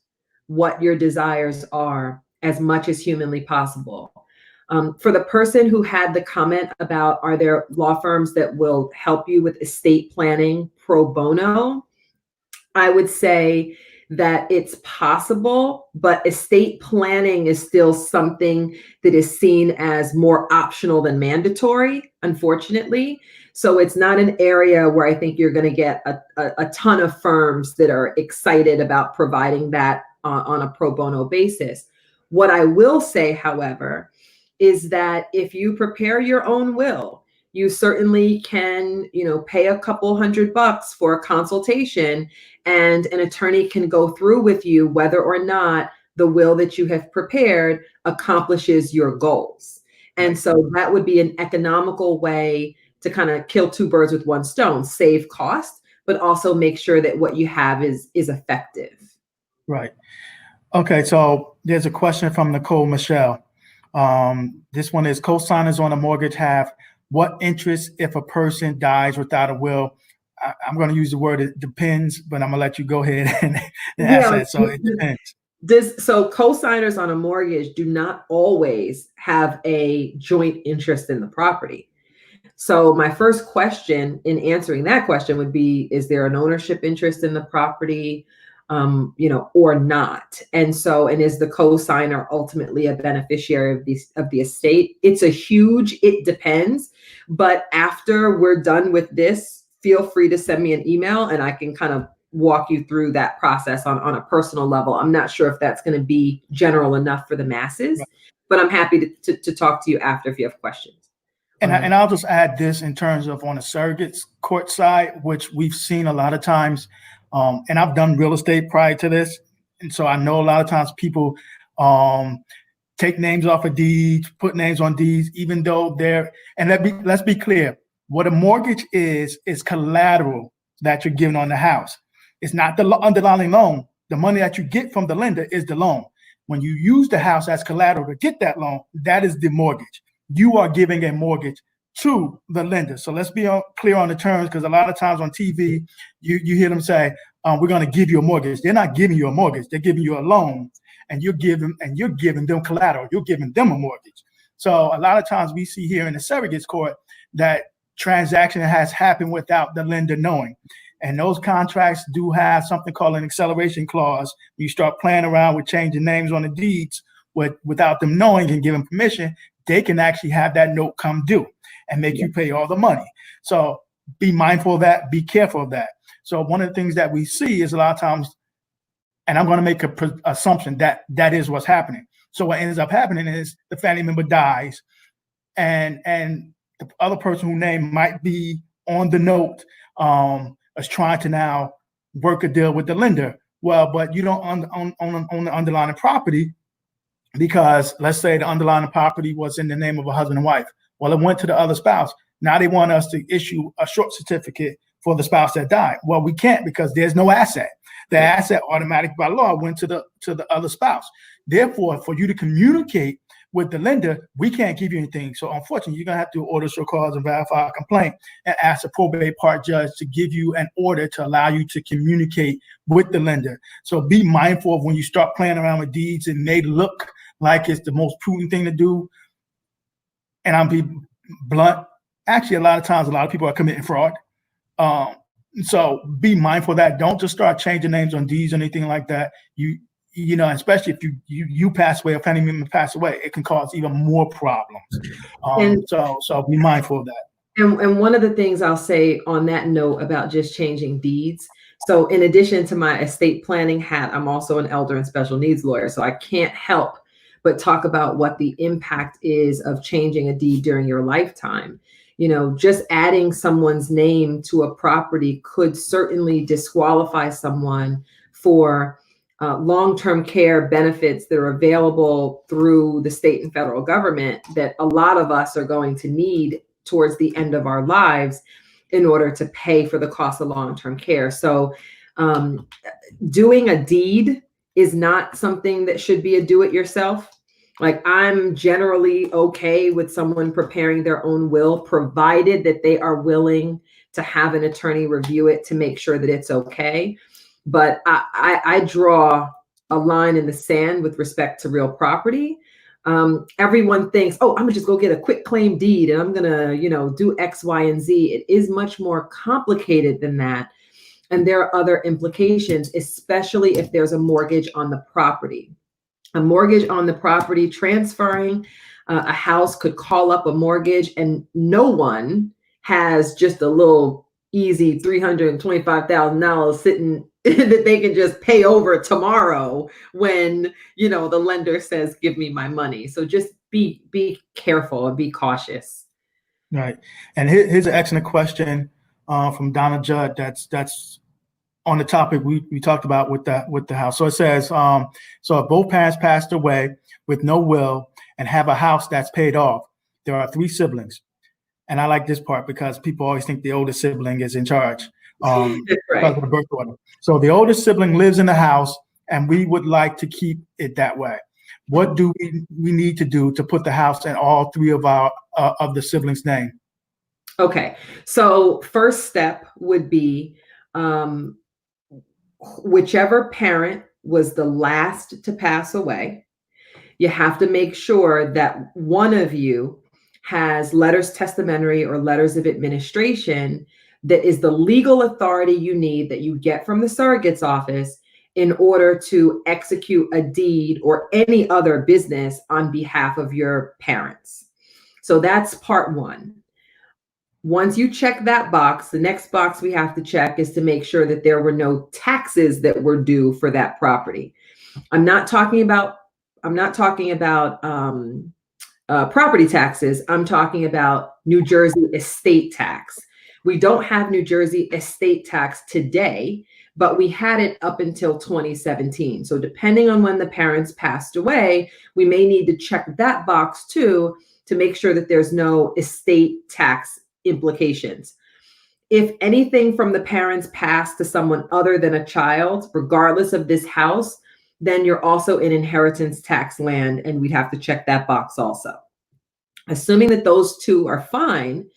what your desires are as much as humanly possible. For the person who had the comment about, are there law firms that will help you with estate planning pro bono? I would say that it's possible, but estate planning is still something that is seen as more optional than mandatory, unfortunately. So it's not an area where I think you're going to get a ton of firms that are excited about providing that on a pro bono basis. What I will say, however, is that if you prepare your own will, you certainly can, pay a couple $100 for a consultation, and an attorney can go through with you whether or not the will that you have prepared accomplishes your goals. And so that would be an economical way to kind of kill two birds with one stone, save cost, but also make sure that what you have is effective. Right. Okay, so there's a question from Nicole Michelle. This one is, co-signers on a mortgage have what interest if a person dies without a will? I'm going to use the word it depends, but I'm going to let you go ahead and Yeah, ask that. So it depends. So co-signers on a mortgage do not always have a joint interest in the property. So my first question in answering that question would be, is there an ownership interest in the property, or not? And is the co-signer ultimately a beneficiary of the estate? It's a huge, it depends. But after we're done with this, feel free to send me an email and I can kind of walk you through that process on a personal level. I'm not sure if that's going to be general enough for the masses, but I'm happy to talk to you after if you have questions. And I'll just add this in terms of on the surrogates court side, which we've seen a lot of times. And I've done real estate prior to this. And so I know a lot of times people take names off of deeds, put names on deeds, even though let's be clear. What a mortgage is collateral that you're giving on the house. It's not the underlying loan. The money that you get from the lender is the loan. When you use the house as collateral to get that loan, that is the mortgage. You are giving a mortgage to the lender. So let's be clear on the terms, because a lot of times on TV, you hear them say, we're going to give you a mortgage. They're not giving you a mortgage. They're giving you a loan, and you're giving them collateral. You're giving them a mortgage. So a lot of times we see here in the surrogates court that transaction has happened without the lender knowing. And those contracts do have something called an acceleration clause. You start playing around with changing names on the deeds without them knowing and giving permission, they can actually have that note come due and make you pay all the money. So be mindful of that, be careful of that. So one of the things that we see is a lot of times, and I'm going to make an assumption that is what's happening. So what ends up happening is the family member dies and the other person whose name might be on the note is trying to now work a deal with the lender. Well, but you don't own the underlying property, because let's say the underlying property was in the name of a husband and wife. Well, it went to the other spouse. Now they want us to issue a short certificate for the spouse that died. Well, we can't, because there's no asset. The asset automatically by law went to the other spouse. Therefore, for you to communicate with the lender, we can't give you anything. So unfortunately, you're going to have to order show cause and verify a complaint and ask the probate part judge to give you an order to allow you to communicate with the lender. So be mindful of when you start playing around with deeds, it may look like it's the most prudent thing to do. And I'll be blunt. Actually, a lot of times, a lot of people are committing fraud. So be mindful of that. Don't just start changing names on deeds or anything like that. You know, especially if you pass away or family member pass away, it can cause even more problems. So be mindful of that. And one of the things I'll say on that note about just changing deeds. So in addition to my estate planning hat, I'm also an elder and special needs lawyer. So I can't help but talk about what the impact is of changing a deed during your lifetime. You know, just adding someone's name to a property could certainly disqualify someone for long-term care benefits that are available through the state and federal government that a lot of us are going to need towards the end of our lives in order to pay for the cost of long-term care. So doing a deed is not something that should be a do-it-yourself. Like, I'm generally okay with someone preparing their own will, provided that they are willing to have an attorney review it to make sure that it's okay. But I draw a line in the sand with respect to real property. Everyone thinks, oh, I'm gonna just go get a quick claim deed and I'm gonna, do X, Y, and Z. It is much more complicated than that. And there are other implications, especially if there's a mortgage on the property. A mortgage on the property, transferring a house could call up a mortgage, and no one has just a little easy $325,000 sitting that they can just pay over tomorrow when, the lender says, give me my money. So just be careful and be cautious. Right. And here's an excellent question from Donna Judd. That's on the topic we talked about with the house. So it says, so if both parents passed away with no will and have a house that's paid off, there are 3 siblings. And I like this part because people always think the oldest sibling is in charge Right. because of the birth order. So the oldest sibling lives in the house and we would like to keep it that way. What do we need to do to put the house in all 3 of the siblings' name? Okay. So first step would be um, whichever parent was the last to pass away, you have to make sure that one of you has letters testamentary or letters of administration that is the legal authority you need that you get from the surrogate's office in order to execute a deed or any other business on behalf of your parents. So that's part one. Once you check that box, the next box we have to check is to make sure that there were no taxes that were due for that property. I'm not talking about property taxes. I'm talking about New Jersey estate tax. We don't have New Jersey estate tax today, but we had it up until 2017. So depending on when the parents passed away, we may need to check that box too to make sure that there's no estate tax implications. If anything from the parents passed to someone other than a child, regardless of this house, then you're also in inheritance tax land, and we'd have to check that box also. Assuming that those two are fine,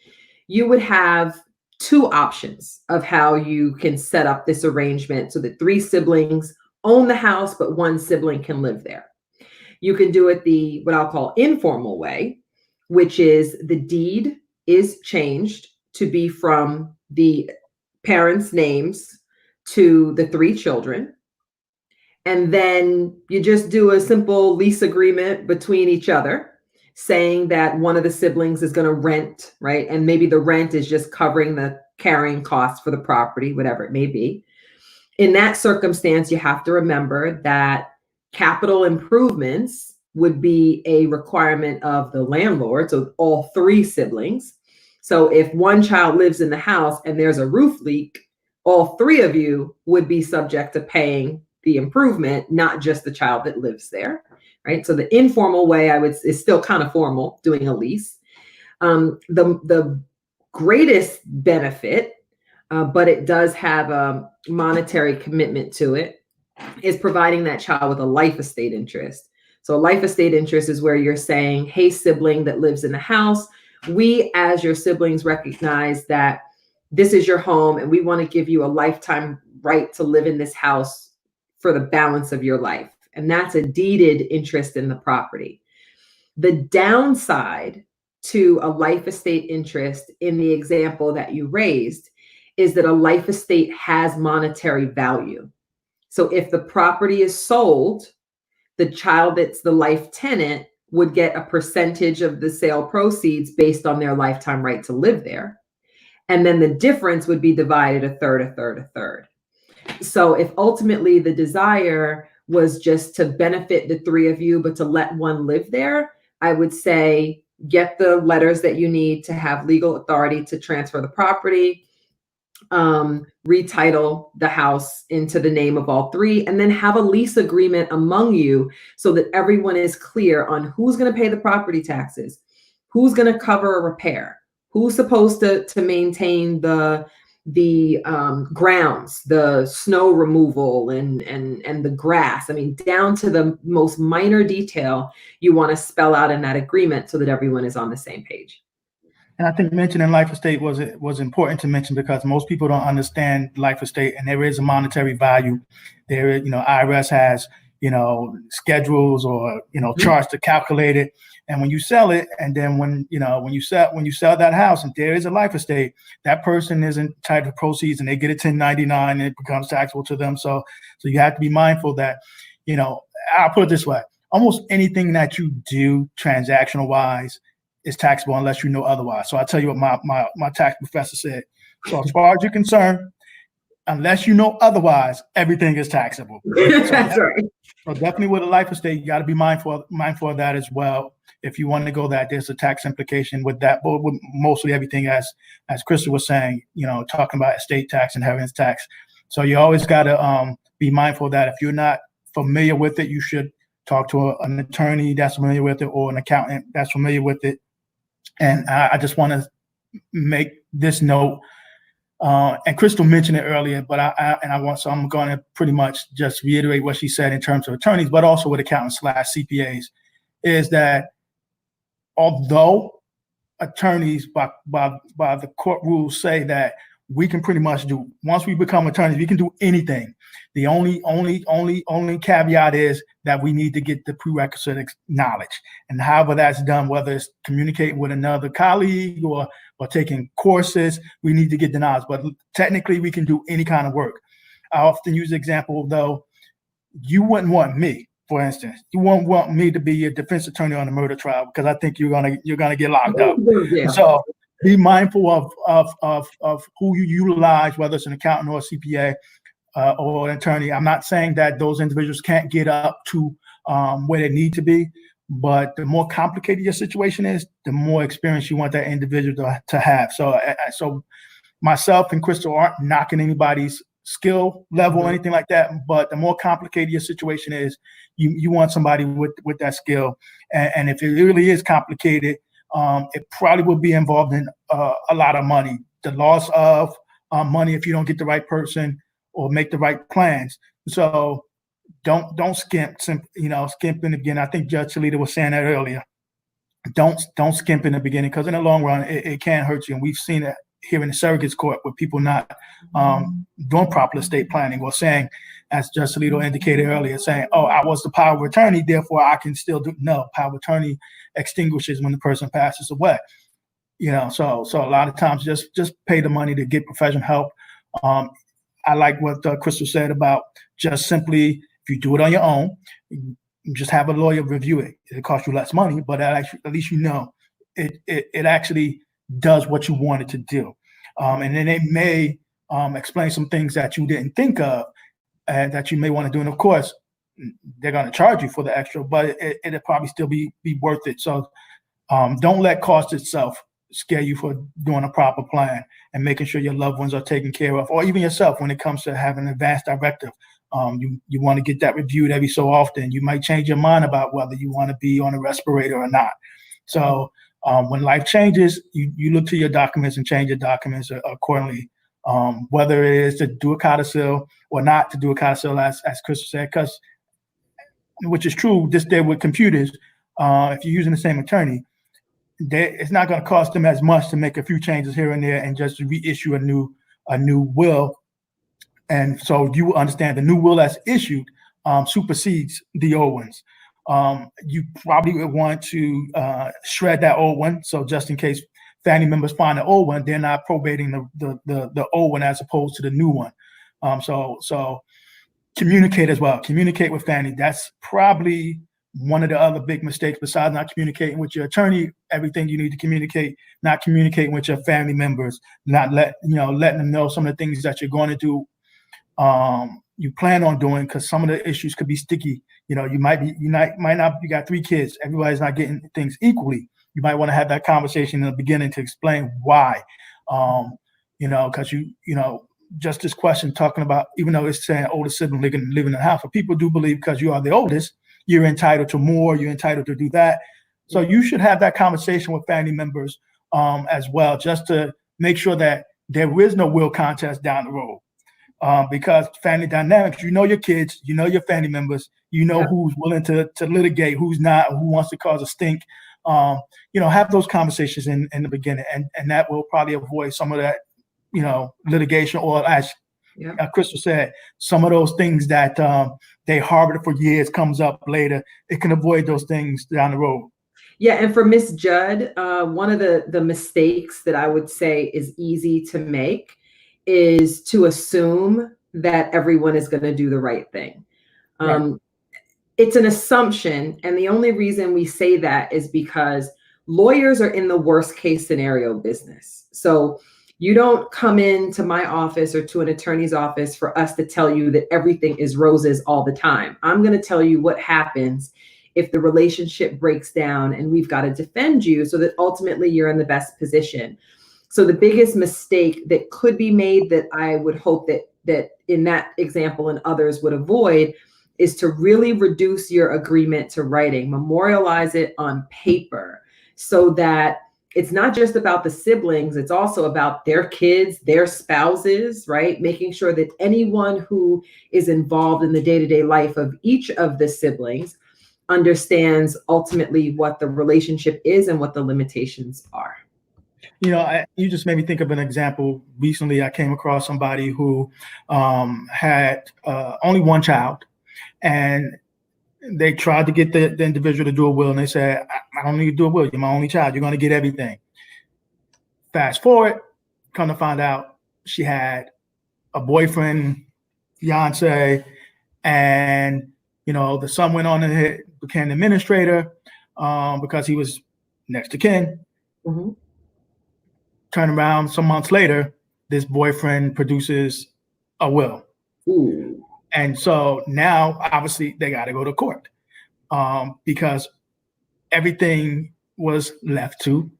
you would have two options of how you can set up this arrangement so that three siblings own the house, but one sibling can live there. You can do it the what I'll call informal way, which is the deed is changed to be from the parents' names to the three children. And then you just do a simple lease agreement between each other, saying that one of the siblings is going to rent, right? And maybe the rent is just covering the carrying costs for the property, whatever it may be. In that circumstance, you have to remember that capital improvements would be a requirement of the landlord, so all three siblings. So if one child lives in the house and there's a roof leak, all three of you would be subject to paying the improvement, not just the child that lives there, right? So the informal way is still kind of formal, doing a lease. The greatest benefit, but it does have a monetary commitment to it, is providing that child with a life estate interest. So a life estate interest is where you're saying, hey, sibling that lives in the house, we as your siblings recognize that this is your home and we want to give you a lifetime right to live in this house for the balance of your life. And that's a deeded interest in the property. The downside to a life estate interest in the example that you raised is that a life estate has monetary value. So if the property is sold, the child that's the life tenant would get a percentage of the sale proceeds based on their lifetime right to live there. And then the difference would be divided a third, a third, a third. So if ultimately the desire was just to benefit the three of you, but to let one live there, I would say get the letters that you need to have legal authority to transfer the property, retitle the house into the name of all three, and then have a lease agreement among you so that everyone is clear on who's going to pay the property taxes, who's going to cover a repair, who's supposed to maintain the grounds, the snow removal and the grass. I mean, down to the most minor detail, you want to spell out in that agreement so that everyone is on the same page. And I think mentioning life estate was important to mention because most people don't understand life estate, and there is a monetary value. There, IRS has, schedules or charts to calculate it. And when you sell it, and then when you sell that house, and there is a life estate, that person is entitled to proceeds, and they get a 1099, and it becomes taxable to them. So you have to be mindful that, I'll put it this way: almost anything that you do transactional wise is taxable unless you know otherwise. So I'll tell you what my tax professor said. So as far as you're concerned, unless you know otherwise, everything is taxable. That's right. So definitely with a life estate, you got to be mindful of that as well. If you want to go that, there's a tax implication with that, but with mostly everything as Crystal was saying, talking about estate tax, inheritance tax. So you always got to be mindful of that. If you're not familiar with it, you should talk to an attorney that's familiar with it or an accountant that's familiar with it. And I just want to make this note, and Crystal mentioned it earlier, but I'm going to pretty much just reiterate what she said in terms of attorneys, but also with accountants / CPAs, is that although attorneys by the court rules say that we can pretty much do, once we become attorneys, we can do anything. The only caveat is that we need to get the prerequisite knowledge. And however that's done, whether it's communicating with another colleague or taking courses, we need to get the knowledge. But technically, we can do any kind of work. I often use the example, though, you wouldn't want me, for instance, you won't want me to be a defense attorney on a murder trial because I think you're gonna get locked up. Yeah. So be mindful of who you utilize, whether it's an accountant or a CPA or an attorney. I'm not saying that those individuals can't get up to where they need to be, but the more complicated your situation is, the more experience you want that individual to have. So myself and Crystal aren't knocking anybody's skill level or anything like that, but the more complicated your situation is, you want somebody with that skill. And if it really is complicated, it probably will be involved in a lot of money, the loss of money if you don't get the right person or make the right plans. So don't skimp. Skimping again. I think Judge Salita was saying that earlier. Don't skimp in the beginning, because in the long run it can hurt you, and we've seen it here in the surrogates court with people not doing proper estate planning, or saying, as Judge Salito indicated earlier, saying, "Oh, I was the power of attorney, therefore I can still do." No, power of attorney extinguishes when the person passes away. So a lot of times just pay the money to get professional help. I like what Crystal said about just simply, if you do it on your own, you just have a lawyer review it. It costs you less money, but at least it actually does what you want it to do. And then they may explain some things that you didn't think of and that you may want to do. And of course, they're going to charge you for the extra, but it'll probably still be worth it. So don't let cost itself scare you for doing a proper plan and making sure your loved ones are taken care of, or even yourself when it comes to having an advanced directive. You want to get that reviewed every so often. You might change your mind about whether you want to be on a respirator or not. So when life changes, you look to your documents and change your documents accordingly, whether it is to do a codicil or not to do a codicil, as Crystal said, because, which is true this day with computers, if you're using the same attorney, it's not going to cost them as much to make a few changes here and there and just reissue a new will. And so you understand the new will that's issued supersedes the old ones. You probably would want to shred that old one. So just in case family members find the old one, they're not probating the old one as opposed to the new one. So communicate as well. Communicate with family. That's probably one of the other big mistakes, besides not communicating with your attorney, everything you need to communicate, not communicating with your family members, not letting them know some of the things that you're going to do, you plan on doing, because some of the issues could be sticky. You got 3 kids, everybody's not getting things equally. You might want to have that conversation in the beginning to explain why, because just this question talking about, even though it's saying older sibling living in the house, but people do believe because you are the oldest, you're entitled to more, you're entitled to do that. So you should have that conversation with family members as well, just to make sure that there is no will contest down the road. Because family dynamics, your kids, your family members, who's willing to litigate, who's not, who wants to cause a stink. Have those conversations in the beginning, and that will probably avoid some of that, litigation, or as Crystal said, some of those things that they harbored for years comes up later. It can avoid those things down the road. Yeah, and for Miss Judd, one of the mistakes that I would say is easy to make is to assume that everyone is going to do the right thing. Right. It's an assumption. And the only reason we say that is because lawyers are in the worst case scenario business. So you don't come into my office or to an attorney's office for us to tell you that everything is roses all the time. I'm going to tell you what happens if the relationship breaks down, and we've got to defend you so that ultimately you're in the best position. So the biggest mistake that could be made, that I would hope that in that example and others would avoid, is to really reduce your agreement to writing, memorialize it on paper, so that it's not just about the siblings, it's also about their kids, their spouses, right? Making sure that anyone who is involved in the day-to-day life of each of the siblings understands ultimately what the relationship is and what the limitations are. You just made me think of an example. Recently, I came across somebody who had only one child, and they tried to get the individual to do a will, and they said, I don't need to do a will. You're my only child. You're going to get everything. Fast forward, come to find out she had a boyfriend, fiance, and the son went on and became an administrator because he was next to kin. Mm-hmm. Turn around some months later, this boyfriend produces a will. Ooh. And so now, obviously, they got to go to court because everything was left to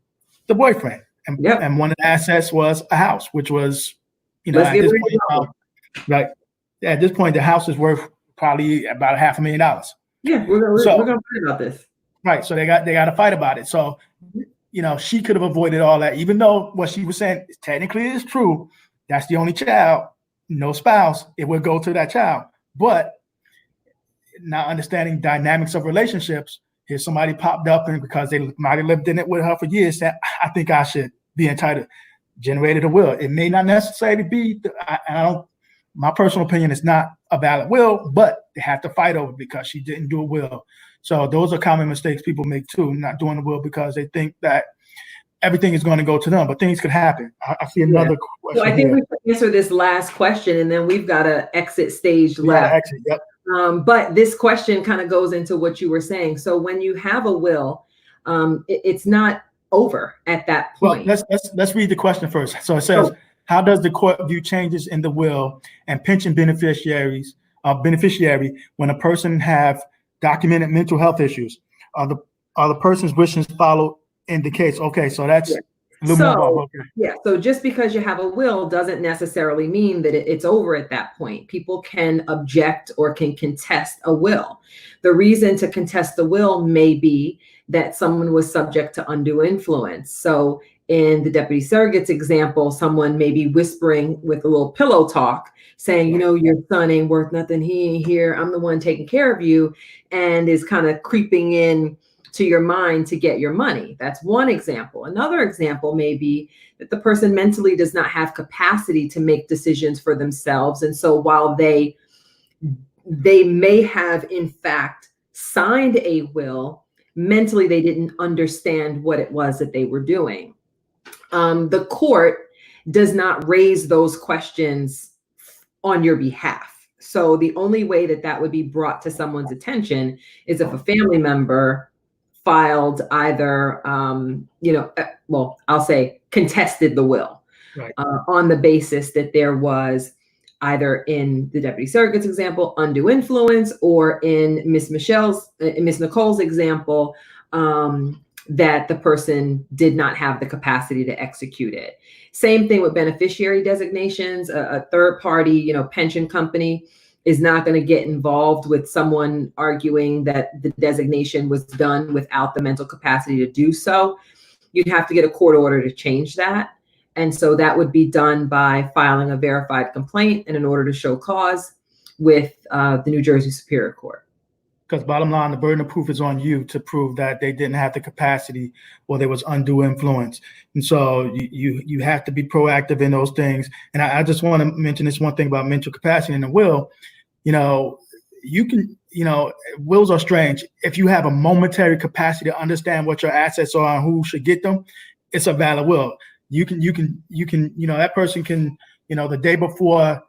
the boyfriend. And one of the assets was a house, which was, at this point, the house is worth probably about $500,000. Yeah, we're going to fight about this. Right. So they got to fight about it. So, she could have avoided all that, even though what she was saying technically is true. That's the only child, no spouse. It would go to that child. But not understanding dynamics of relationships, here's somebody popped up, and because they might have lived in it with her for years, said, I think I should be entitled, generated a will. It may not necessarily be, my personal opinion is not a valid will, but they have to fight over it because she didn't do a will. So those are common mistakes people make too, not doing a will because they think that everything is going to go to them, but things could happen. I see another question. So I think we can answer this last question, and then we've got to exit stage left. Exit, yep. But this question kind of goes into what you were saying. So when you have a will, it's not over at that point. Well, let's read the question first. So it says, how does the court view changes in the will and pension beneficiary when a person have documented mental health issues? Are the person's wishes followed in the case? Okay, so that's a little more. Okay. Yeah, so just because you have a will doesn't necessarily mean that it's over at that point. People can object or can contest a will. The reason to contest the will may be that someone was subject to undue influence. So in the deputy surrogate's example, someone may be whispering with a little pillow talk saying, your son ain't worth nothing. He ain't here. I'm the one taking care of you, and is kind of creeping in to your mind to get your money. That's one example. Another example may be that the person mentally does not have capacity to make decisions for themselves. And so while they may have in fact signed a will, mentally they didn't understand what it was that they were doing. The court does not raise those questions on your behalf. So the only way that would be brought to someone's attention is if a family member filed either, I'll say contested the will, right, on the basis that there was either in the deputy surrogate's example, undue influence, or in Miss Nicole's example, that the person did not have the capacity to execute it. Same thing with beneficiary designations. A third party, pension company is not going to get involved with someone arguing that the designation was done without the mental capacity to do so. You'd have to get a court order to change that. And so that would be done by filing a verified complaint and an order to show cause with the New Jersey Superior Court. Because bottom line, the burden of proof is on you to prove that they didn't have the capacity or there was undue influence. And so you have to be proactive in those things. And I just want to mention this one thing about mental capacity in the will. You can, wills are strange. If you have a momentary capacity to understand what your assets are and who should get them, it's a valid will. You can, that person can, the day before,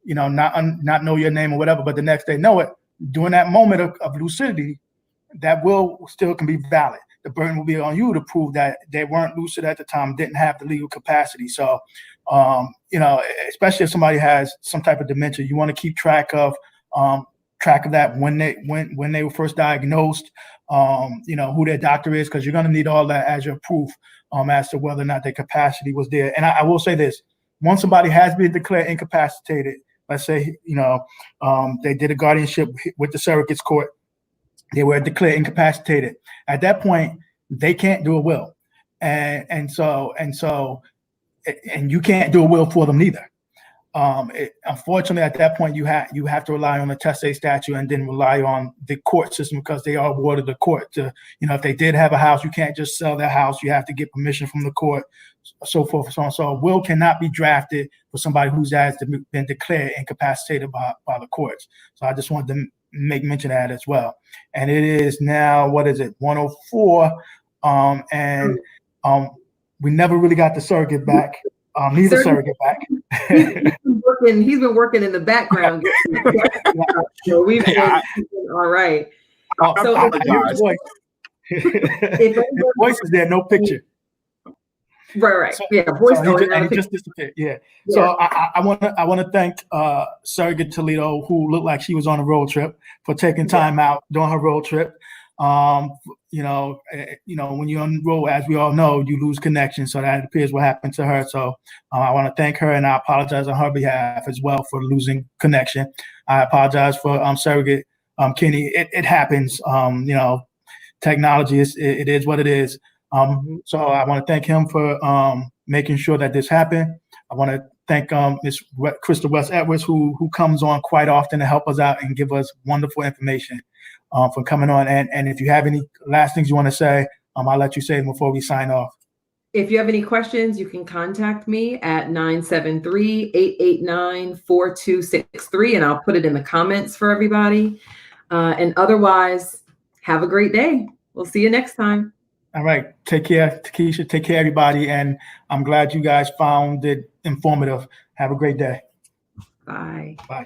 not know your name or whatever, but the next day know it. During that moment of lucidity, that will still can be valid. The burden will be on you to prove that they weren't lucid at the time, didn't have the legal capacity. So, especially if somebody has some type of dementia, you want to keep track of that when they were first diagnosed, who their doctor is, because you're going to need all that as your proof as to whether or not their capacity was there. And I will say this: once somebody has been declared incapacitated, let's say, they did a guardianship with the surrogate's court, they were declared incapacitated. At that point, they can't do a will, and you can't do a will for them neither. Unfortunately, at that point, you have to rely on the testate statute and then rely on the court system because they are awarded the court to, if they did have a house, you can't just sell their house. You have to get permission from the court, so forth and so on. So a will cannot be drafted for somebody who's been declared incapacitated by the courts. So I just wanted to make mention of that as well. And it is now, 1:04, and we never really got the surrogate back. Neither surrogate back. He's been working in the background. So we've been all right. So if voice is there, no picture. Right. So, yeah, voice. So he just disappeared. Yeah. So I want to thank Surrogate Toledo, who looked like she was on a road trip, for taking time out during her road trip. When you're on the road, as we all know, you lose connection. So that appears what happened to her. So I want to thank her, and I apologize on her behalf as well for losing connection. I apologize for Surrogate Kenny. It happens. Technology it is what it is. So I want to thank him for making sure that this happened. I want to thank Ms. Crystal West Edwards, who comes on quite often to help us out and give us wonderful information. For coming on. And if you have any last things you want to say, I'll let you say them before we sign off. If you have any questions, you can contact me at 973-889-4263, and I'll put it in the comments for everybody. And otherwise, have a great day. We'll see you next time. All right. Take care, Takesha. Take care, everybody. And I'm glad you guys found it informative. Have a great day. Bye. Bye.